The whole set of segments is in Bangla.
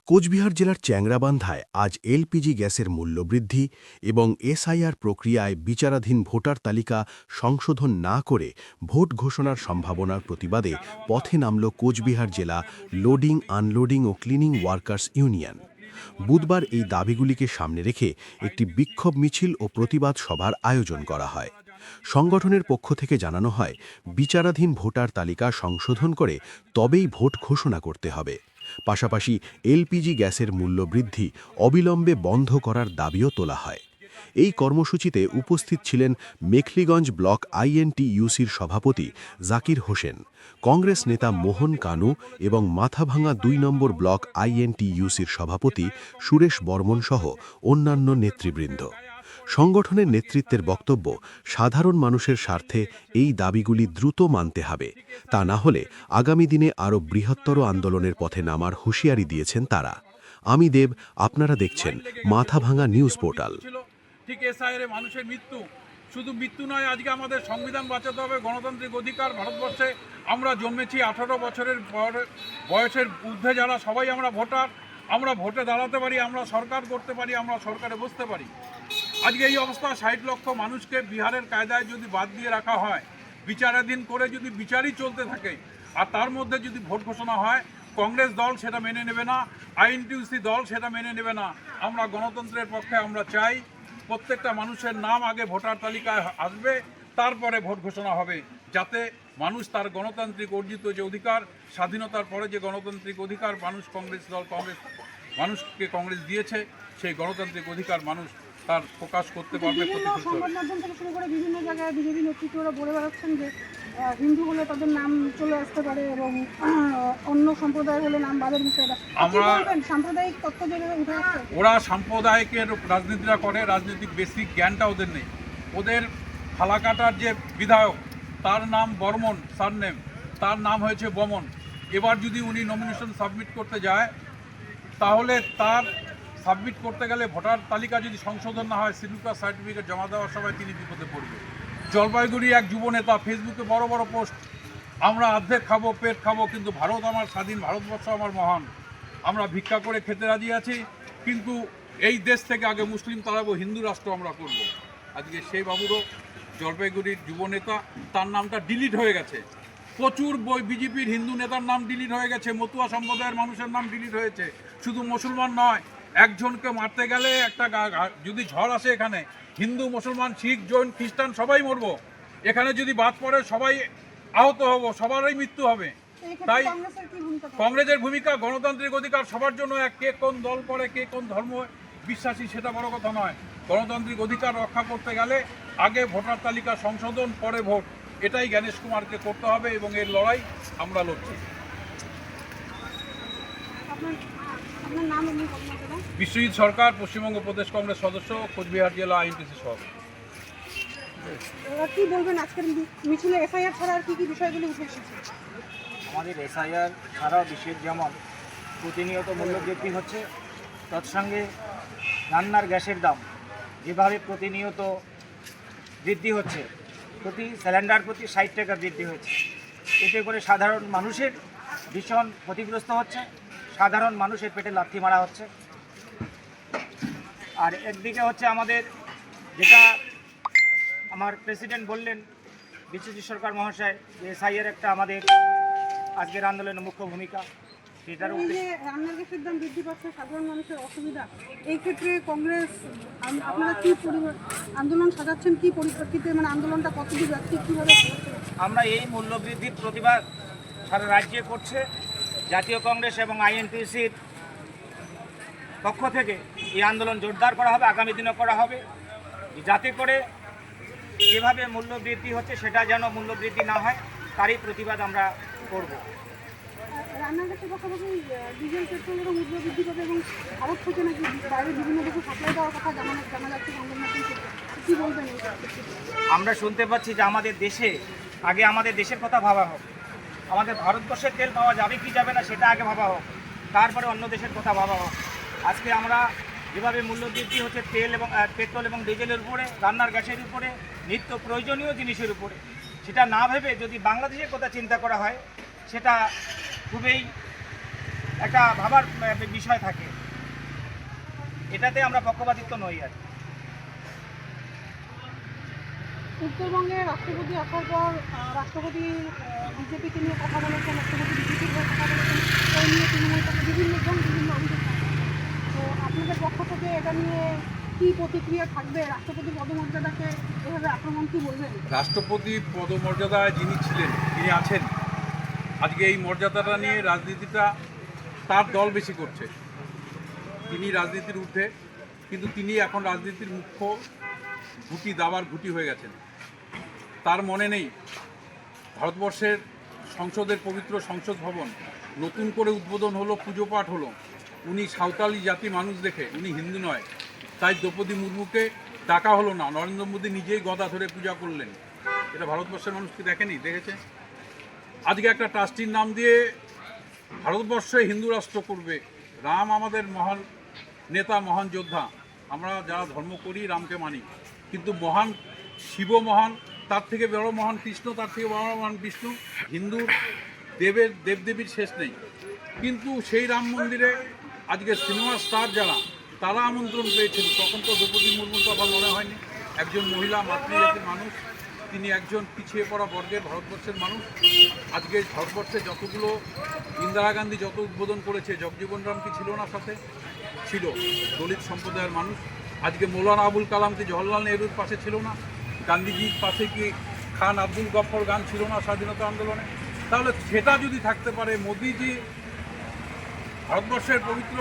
কোচবিহার জেলার চ্যাংরাবান্ধায় আজ এলপিজি গ্যাসের মূল্যবৃদ্ধি এবং এসআইআর প্রক্রিয়ায় বিচারাধীন ভোটার তালিকা সংশোধন না করে ভোট ঘোষণার সম্ভাবনার প্রতিবাদে পথে নামল কোচবিহার জেলা লোডিং আনলোডিং ও ক্লিনিং ওয়ার্কার্স ইউনিয়ন। বুধবার এই দাবিগুলিকে সামনে রেখে একটি বিক্ষোভ মিছিল ও প্রতিবাদ সভার আয়োজন করা হয়। সংগঠনের পক্ষ থেকে জানানো হয়, বিচারাধীন ভোটার তালিকা সংশোধন করে তবেই ভোট ঘোষণা করতে হবে। পাশাপাশি এলপিজি গ্যাসের মূল্য বৃদ্ধি অবিলম্বে বন্ধ করার দাবিও তোলা হয়। এই কর্মসূচিতে উপস্থিত ছিলেন মেখলিগঞ্জ ব্লক আইএনটিইউসির সভাপতি জাকির হোসেন, কংগ্রেস নেতা মোহন কানু এবং মাথাভাঙা ২ নম্বর ব্লক আইএনটিইউসির সভাপতি সুরেশ বর্মন সহ অন্যান্য নেতৃবৃন্দ। সংগঠনের নেতৃত্বের বক্তব্য, সাধারণ মানুষের স্বার্থে এই দাবিগুলি দ্রুত মানতে হবে, তা না হলে আগামী দিনে আরও বৃহত্তর আন্দোলনের পথে নামার হুঁশিয়ারি দিয়েছেন তারা। আমি দেব, আপনারা দেখছেন মাথাভাঙা নিউজ পোর্টাল। ঠিক এসআইআরে মানুষের মৃত্যু, শুধু মৃত্যু নয়, আজকে আমাদের সংবিধান বাঁচাতে হবে, গণতান্ত্রিক অধিকার। ভারতবর্ষে আমরা জন্মেছি 18 বছরের বয়সের ঊর্ধ্বে যারা সবাই আমরা ভোটার, আমরা ভোটে দাঁড়াতে পারি, আমরা সরকার করতে পারি, আমরা সরকারে বসতে পারি। আজকে এই অবস্থা 60 লক্ষ মানুষকে বিহারের কায়দায় যদি বাদ দিয়ে রাখা হয়, বিচারাধীন করে যদি বিচারই চলতে থাকে, আর তার মধ্যে যদি ভোট ঘোষণা হয়, কংগ্রেস দল সেটা মেনে নেবে না, আইএনটিইউসি দল সেটা মেনে নেবে না। আমরা গণতন্ত্রের পক্ষে আমরা চাই প্রত্যেকটা মানুষের নাম আগে ভোটার তালিকায় আসবে, তারপরে ভোট ঘোষণা হবে, যাতে মানুষ তার গণতান্ত্রিক অর্জিত যে অধিকার, স্বাধীনতার পরে যে গণতান্ত্রিক অধিকার মানুষকে কংগ্রেস দিয়েছে, সেই গণতান্ত্রিক অধিকার মানুষ তার প্রকাশ করতে পারবে। সংবাদ মাধ্যম থেকে শুরু করে বিভিন্ন জায়গায় বিজেপি নেতৃত্বরা বলে বেড়াচ্ছেন যে হিন্দু হলে তাদের নাম চলে আসতে পারে এবং অন্য সম্প্রদায় হলে নাম বাদের বিষয়টা আমরা সাম্প্রদায়িক তত্ত্ব যেভাবে উঠে আসছে, ওরা সাম্প্রদায়িকের রাজনীতিরা করে, রাজনৈতিক বেসিক জ্ঞানটা ওদের নেই। ওদের ফালাকাটার যে বিধায়ক, তার নাম বর্মন, সারনেম, তার নাম হয়েছে বমন। এবার যদি উনি নমিনেশন সাবমিট করতে যায়, তাহলে তার সাবমিট করতে গেলে ভোটার তালিকা যদি সংশোধন না হয়, শিডিউল কাস্ট সার্টিফিকেট জমা দেওয়ার সময় তিনি বিপদে পড়বে। জলপাইগুড়ি এক যুব নেতা ফেসবুকে বড় বড় পোস্ট, আমরা অর্ধেক খাবো, পেট খাবো, কিন্তু ভারত আমার স্বাধীন, ভারতবর্ষ আমার মহান, আমরা ভিক্ষা করে খেতে রাজি আছি, কিন্তু এই দেশ থেকে আগে মুসলিম তাড়াবো, হিন্দু রাষ্ট্র আমরা করব। আজকে সেই বাবুরও, জলপাইগুড়ির যুব নেতা, তার নামটা ডিলিট হয়ে গেছে। প্রচুর বিজেপির হিন্দু নেতার নাম ডিলিট হয়ে গেছে, মতুয়া সম্প্রদায়ের মানুষের নাম ডিলিট হয়েছে। শুধু মুসলমান নয়, একজনকে মারতে গেলে একটা যদি ঝড় আসে, এখানে হিন্দু, মুসলমান, শিখ, জৈন, খ্রিস্টান সবাই মরবো। এখানে যদি বাদ পড়ে সবাই আহত হব, সবারই মৃত্যু হবে। তাই কংগ্রেসের ভূমিকা, গণতান্ত্রিক অধিকার সবার জন্য এক, কে কোন দল করে, কে কোন ধর্ম বিশ্বাসী সেটা বড় কথা নয়। গণতান্ত্রিক অধিকার রক্ষা করতে গেলে আগে ভোটার তালিকা সংশোধন, পরে ভোট, এটাই জ্ঞানেশ কুমারকে করতে হবে এবং এর লড়াই আমরা লড়ছি। বিশ্বজিৎ সরকার, পশ্চিমবঙ্গ প্রদেশ কংগ্রেস সদস্য, কোচবিহার জেলা আইএনটিইউসি সভাপতি। কি বলবেন আজকের মিছিলে এসআইআর ছাড়া আর কি কি বিষয়গুলি উঠে এসেছে? আমাদের এসআইআর ছাড়াও বিষয়ের যেমন প্রতিনিয়ত মূল্যবৃদ্ধি হচ্ছে, তৎসঙ্গে রান্নার গ্যাসের দাম যেভাবে প্রতিনিয়ত বৃদ্ধি হচ্ছে, প্রতি সিলিন্ডার প্রতি 60 টাকা বৃদ্ধি হচ্ছে। এতে করে সাধারণ মানুষের ভীষণ ক্ষতিগ্রস্ত হচ্ছে, সাধারণ মানুষের পেটে লাথি মারা হচ্ছে। আর একদিকে হচ্ছে আমাদের, যেটা আমার প্রেসিডেন্ট বললেন বিশ্বজিৎ সরকার মহাশয়, যে এসআইআর একটা আমাদের আজকের আন্দোলনের মুখ্য ভূমিকা। সেটার যে রান্নার গ্যাসের দাম বৃদ্ধি পাচ্ছে, সাধারণ মানুষের অসুবিধা, এই ক্ষেত্রে কংগ্রেস আপনারা কি আন্দোলন সাজাচ্ছেন, কি পরিপ্রেক্ষিতে, মানে আন্দোলনটা কতদূর যাচ্ছে, কীভাবে? আমরা এই মূল্যবৃদ্ধির প্রতিবাদ সারা রাজ্যে করছে জাতীয় কংগ্রেস এবং আইএনটিইউসির পক্ষ থেকে। এই আন্দোলন জোরদার করা হবে, আগামী দিনও করা হবে, যাতে করে যেভাবে মূল্যবৃদ্ধি হচ্ছে সেটা যেন মূল্যবৃদ্ধি না হয়, তারই প্রতিবাদ আমরা করব। রান্নার গ্যাসের পাশাপাশি ডিজেল, পেট্রোলেরও মূল্য বৃদ্ধি পাবে এবং ভারত থেকে নাকি বাইরে বিভিন্ন দেশে সাপ্লাই দেওয়ার কথা জানা যাচ্ছে। কী বলবেন? আমরা শুনতে পাচ্ছি যে আমাদের দেশে আগে আমাদের দেশের কথা ভাবা হোক, আমাদের ভারতবর্ষের তেল পাওয়া যাবে কি যাবে না সেটা আগে ভাবা হোক, তারপরে অন্য দেশের কথা ভাবা হোক। আজকে আমরা যেভাবে মূল্যবৃদ্ধি হচ্ছে তেল এবং পেট্রোল এবং ডিজেলের উপরে, রান্নার গ্যাসের উপরে, নিত্য প্রয়োজনীয় জিনিসের উপরে, সেটা না ভেবে যদি বাংলাদেশের কথা চিন্তা করা হয়, সেটা খুবই একটা ভাবার বিষয় থাকে। এটাতে আমরা পক্ষপাতিত্ব নই আর কি। উত্তরবঙ্গে রাষ্ট্রপতি আসার পর রাষ্ট্রপতি বিজেপিকে নিয়ে কথা বলেছেন, রাষ্ট্রপতি বিজেপির হয়ে কথা বলেছেন, এই নিয়ে তৃণমূল থেকে বিভিন্ন অভিযোগ থাকবে। তো আপনাদের পক্ষ থেকে এটা নিয়ে কী প্রতিক্রিয়া থাকবে? রাষ্ট্রপতি পদমর্যাদাকে এভাবে আক্রমণ কী বলবেন? রাষ্ট্রপতি পদমর্যাদায় যিনি ছিলেন, যিনি আছেন, আজকে এই মর্যাদাটা নিয়ে রাজনীতিটা তার দল বেশি করছে। তিনি রাজনীতির ঊর্ধ্বে, কিন্তু তিনি এখন রাজনীতির মুখ্য ঘুঁটি, দাবার ঘুঁটি হয়ে গেছেন। তার মনে নেই ভারতবর্ষের সংসদের পবিত্র সংসদ ভবন নতুন করে উদ্বোধন হলো, পুজো পাঠ হলো। উনি সাঁওতালি জাতি মানুষ দেখে, উনি হিন্দু নয়, তাই দ্রৌপদী মুর্মুকে ডাকা হলো না। নরেন্দ্র মোদী নিজেই গদা ধরে পূজা করলেন। এটা ভারতবর্ষের মানুষ কি দেখেনি? দেখেছে। আজকে একটা ট্রাস্টির নাম দিয়ে ভারতবর্ষে হিন্দু রাষ্ট্র করবে। রাম আমাদের মহান নেতা, মহান যোদ্ধা। আমরা যারা ধর্ম করি রামকে মানি, কিন্তু মহান শিব মহান, তার থেকে বড় মহান কৃষ্ণ, তার থেকে বড় মহান বিষ্ণু। হিন্দুর দেবদেবীর শেষ নেই। কিন্তু সেই রাম মন্দিরে আজকে সিনেমা স্টার যারা, তারা আমন্ত্রণ পেয়েছিল। তখন তো দ্রৌপদী মুর্মুর কথা মনে হয়নি। একজন মহিলা, মাতৃজাতির মানুষ, তিনি একজন পিছিয়ে পড়া বর্গের ভারতবর্ষের মানুষ। আজকে ভারতবর্ষে যতগুলো ইন্দিরা গান্ধী যত উদ্বোধন করেছে, জগজীবন রাম কি ছিল না সাথে? ছিল। দলিত সম্প্রদায়ের মানুষ। আজকে মৌলানা আবুল কালাম কি জওহরলাল নেহরুর পাশে ছিল না? গান্ধীজির পাশে কি খান আব্দুল গফর গান ছিল না স্বাধীনতা আন্দোলনে? তাহলে সেটা যদি থাকতে পারে, মোদিজি ভারতবর্ষের পবিত্র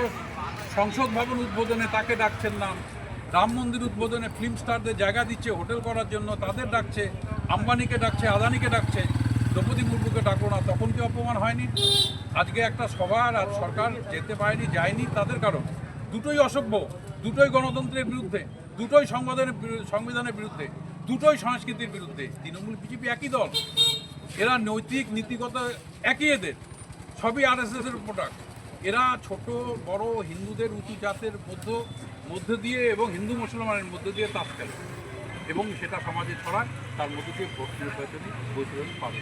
সংসদ ভবন উদ্বোধনে তাকে ডাকছেন না, রাম মন্দির উদ্বোধনে ফিল্ম স্টারদের জায়গা দিচ্ছে হোটেল করার জন্য, তাদের ডাকছে, আম্বানিকে ডাকছে, আদানিকে ডাকছে, দ্রৌপদী মুর্মুকে ডাকো না, তখন কি অপমান হয়নি? আজকে একটা সভার আর সরকার যেতে পারেনি, যায়নি, তাদের কারণ দুটোই অসভ্য, দুটোই গণতন্ত্রের বিরুদ্ধে, দুটোই সংবিধানের বিরুদ্ধে, দুটোই সংস্কৃতির বিরুদ্ধে। তৃণমূল বিজেপি একই দল, এরা নৈতিক নীতিগত একই, এদের সবই আরএসএসের প্রোডাক্ট। এরা ছোট বড় হিন্দুদের উঁচু জাতের মধ্যে দিয়ে এবং হিন্দু মুসলমানের মধ্যে দিয়ে তাস খেলে এবং সেটা সমাজে ছড়ায়, তার মধ্যে দিয়ে ভোট নির্বাচনী বৈতরণ পাবে।